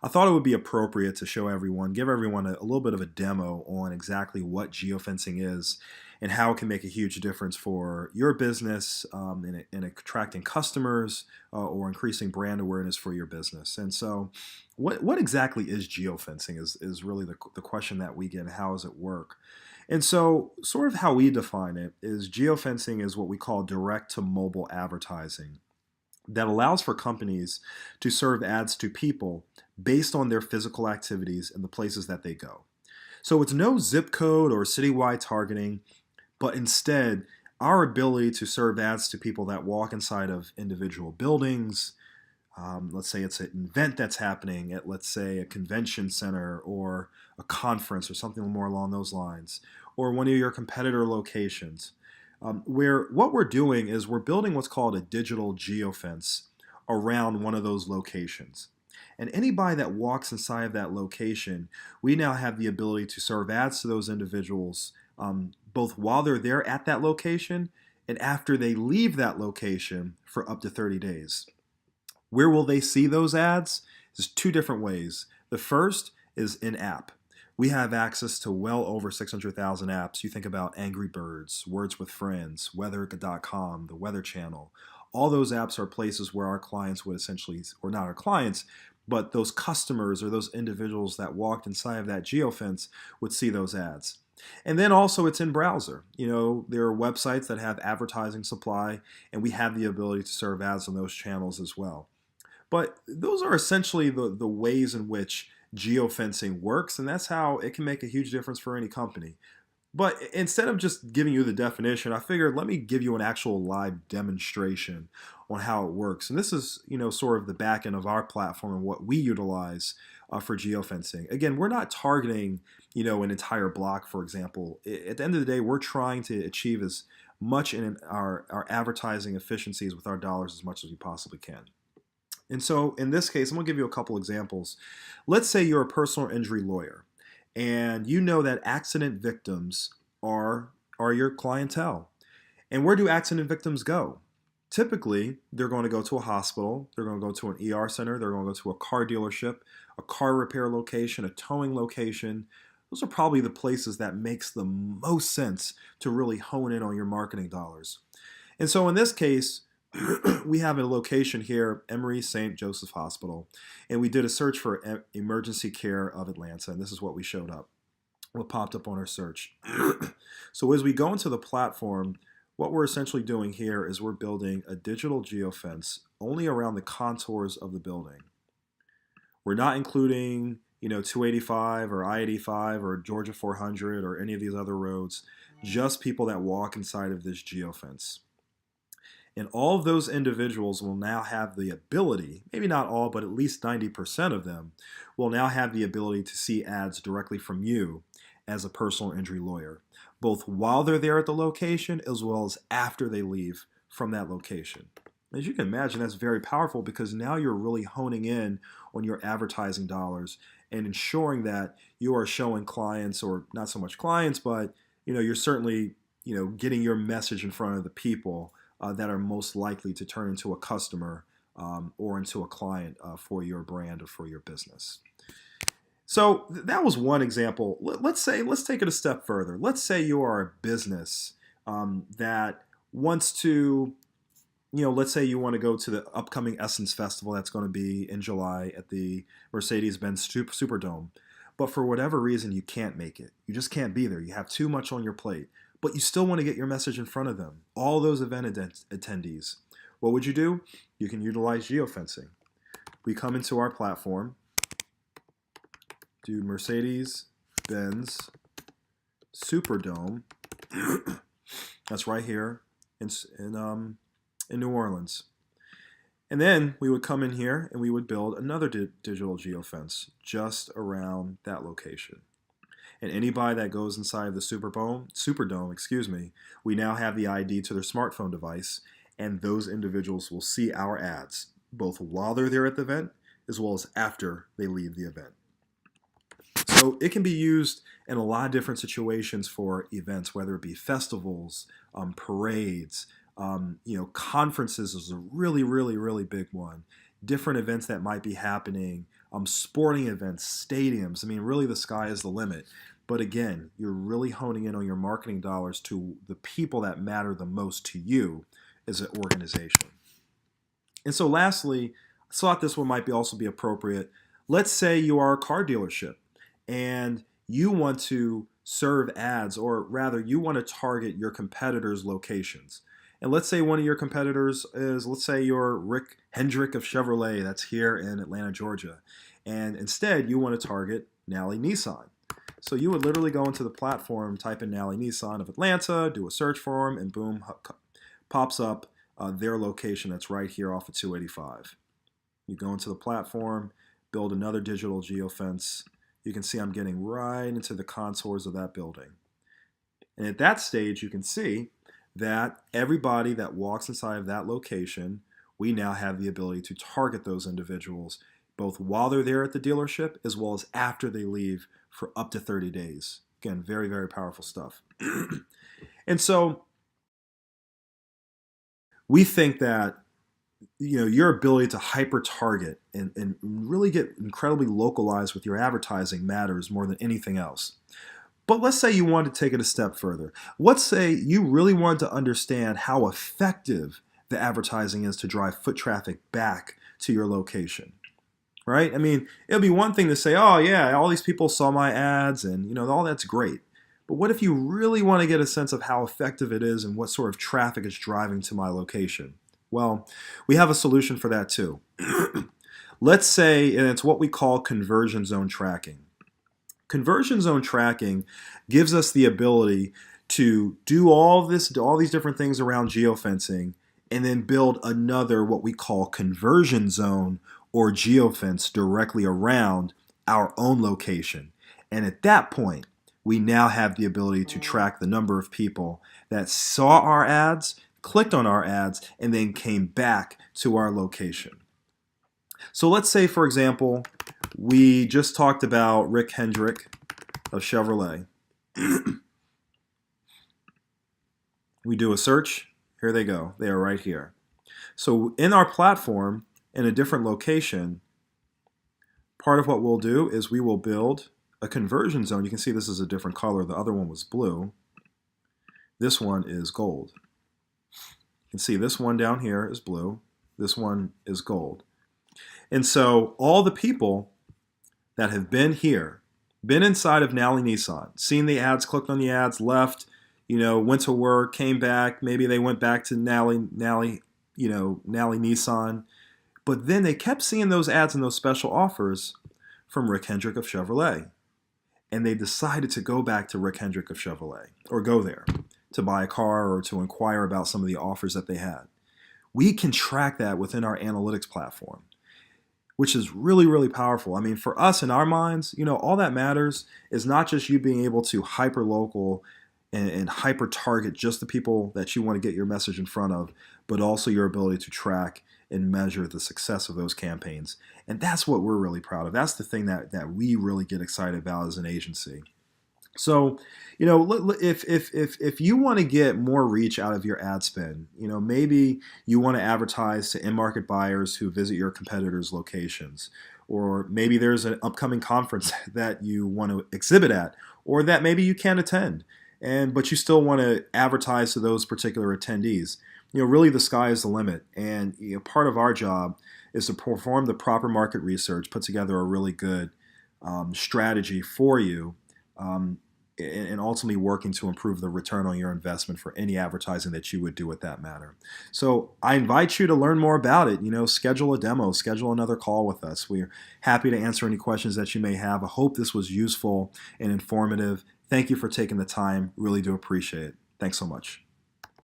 I thought it would be appropriate to show everyone, give everyone a little bit of a demo on exactly what geofencing is and how it can make a huge difference for your business in attracting customers or increasing brand awareness for your business. And so, what exactly is geofencing is really the question that we get. How does it work? And so, sort of how we define it is geofencing is what we call direct to mobile advertising that allows for companies to serve ads to people based on their physical activities and the places that they go. So it's no zip code or citywide targeting, but instead our ability to serve ads to people that walk inside of individual buildings. Let's say it's an event that's happening at, let's say, a convention center or a conference or something more along those lines, or one of your competitor locations, where what we're doing is we're building what's called a digital geofence around one of those locations. And anybody that walks inside of that location, we now have the ability to serve ads to those individuals, both while they're there at that location and after they leave that location for up to 30 days. Where will they see those ads? There's two different ways. The first is in-app. We have access to well over 600,000 apps. You think about Angry Birds, Words with Friends, Weather.com, the Weather Channel. All those apps are places where our clients would essentially, or not our clients, but those customers or those individuals that walked inside of that geofence would see those ads. And then also it's in browser. You know, there are websites that have advertising supply, and we have the ability to serve ads on those channels as well. But those are essentially the ways in which geofencing works, and that's how it can make a huge difference for any company. But instead of just giving you the definition, I figured let me give you an actual live demonstration on how it works. And this is, sort of the back end of our platform and what we utilize for geofencing. Again, we're not targeting, an entire block, for example. At the end of the day, we're trying to achieve as much in our advertising efficiencies with our dollars as much as we possibly can. And so in this case, I'm going to give you a couple examples. Let's say you're a personal injury lawyer and you know that accident victims are your clientele. And where do accident victims go? Typically, they're going to go to a hospital, they're going to go to an ER center, they're going to go to a car dealership, a car repair location, a towing location. Those are probably the places that makes the most sense to really hone in on your marketing dollars. And so in this case, we have a location here, Emory St. Joseph Hospital, and we did a search for emergency care of Atlanta, and this is what we showed up, what popped up on our search. So as we go into the platform, what we're essentially doing here is we're building a digital geofence only around the contours of the building. We're not including, 285 or I-85 or Georgia 400 or any of these other roads, just people that walk inside of this geofence. And all of those individuals will now have the ability, maybe not all, but at least 90% of them, will now have the ability to see ads directly from you as a personal injury lawyer, both while they're there at the location as well as after they leave from that location. As you can imagine, that's very powerful because now you're really honing in on your advertising dollars and ensuring that you are showing clients, or not so much clients, but you're certainly getting your message in front of the people that are most likely to turn into a customer or into a client for your brand or for your business. So that was one example. Let's take it a step further. Let's say you are a business that wants to, let's say you want to go to the upcoming Essence Festival that's going to be in July at the Mercedes-Benz Superdome. But for whatever reason, you can't make it. You just can't be there. You have too much on your plate. But you still want to get your message in front of them, all those event attendees. What would you do? You can utilize geofencing. We come into our platform, do Mercedes-Benz Superdome. That's right here in New Orleans. And then we would come in here and we would build another digital geofence just around that location. And anybody that goes inside of the Superdome, we now have the ID to their smartphone device, and those individuals will see our ads, both while they're there at the event, as well as after they leave the event. So it can be used in a lot of different situations for events, whether it be festivals, parades, conferences is a really, really, really big one. Different events that might be happening sporting events, stadiums. I mean, really, the sky is the limit. But again, you're really honing in on your marketing dollars to the people that matter the most to you as an organization. And so, lastly, I thought this one might also be appropriate. Let's say you are a car dealership and you want to serve ads, or rather, you want to target your competitors' locations. And let's say one of your competitors is, let's say you're Rick Hendrick of Chevrolet, that's here in Atlanta, Georgia. And instead, you want to target Nally Nissan. So you would literally go into the platform, type in Nally Nissan of Atlanta, do a search for them, and boom, pops up their location that's right here off of 285. You go into the platform, build another digital geofence. You can see I'm getting right into the contours of that building. And at that stage, you can see that everybody that walks inside of that location, we now have the ability to target those individuals both while they're there at the dealership as well as after they leave for up to 30 days. Again, very, very powerful stuff. And so we think that your ability to hyper target and really get incredibly localized with your advertising matters more than anything else. But let's say you want to take it a step further. Let's say you really want to understand how effective the advertising is to drive foot traffic back to your location. Right? I mean, it'll be one thing to say, oh yeah, all these people saw my ads and all that's great. But what if you really want to get a sense of how effective it is and what sort of traffic is driving to my location? Well, we have a solution for that too. Let's say, and it's what we call conversion zone tracking. Conversion zone tracking gives us the ability to do all these different things around geofencing and then build another what we call conversion zone or geofence directly around our own location. And at that point, we now have the ability to track the number of people that saw our ads, clicked on our ads, and then came back to our location. So let's say, for example, we just talked about Rick Hendrick of Chevrolet. We do a search. Here they go. They are right here. So in our platform, in a different location, part of what we'll do is we will build a conversion zone. You can see this is a different color. The other one was blue. This one is gold. You can see this one down here is blue. This one is gold. And so all the people that have been here, been inside of Nally Nissan, seen the ads, clicked on the ads, left, went to work, came back, maybe they went back to Nally Nissan, but then they kept seeing those ads and those special offers from Rick Hendrick of Chevrolet. And they decided to go back to Rick Hendrick of Chevrolet, or go there to buy a car or to inquire about some of the offers that they had. We can track that within our analytics platform, which is really, really powerful. I mean, for us in our minds, all that matters is not just you being able to hyper-local and hyper-target just the people that you want to get your message in front of, but also your ability to track and measure the success of those campaigns. And that's what we're really proud of. That's the thing that we really get excited about as an agency. So, if you want to get more reach out of your ad spend, maybe you want to advertise to in-market buyers who visit your competitors' locations, or maybe there's an upcoming conference that you want to exhibit at, or that maybe you can't attend, but you still want to advertise to those particular attendees. Really the sky is the limit, and part of our job is to perform the proper market research, put together a really good strategy for you, and ultimately working to improve the return on your investment for any advertising that you would do with that matter. So I invite you to learn more about it. Schedule a demo, schedule another call with us. We're happy to answer any questions that you may have. I hope this was useful and informative. Thank you for taking the time. Really do appreciate it. Thanks so much.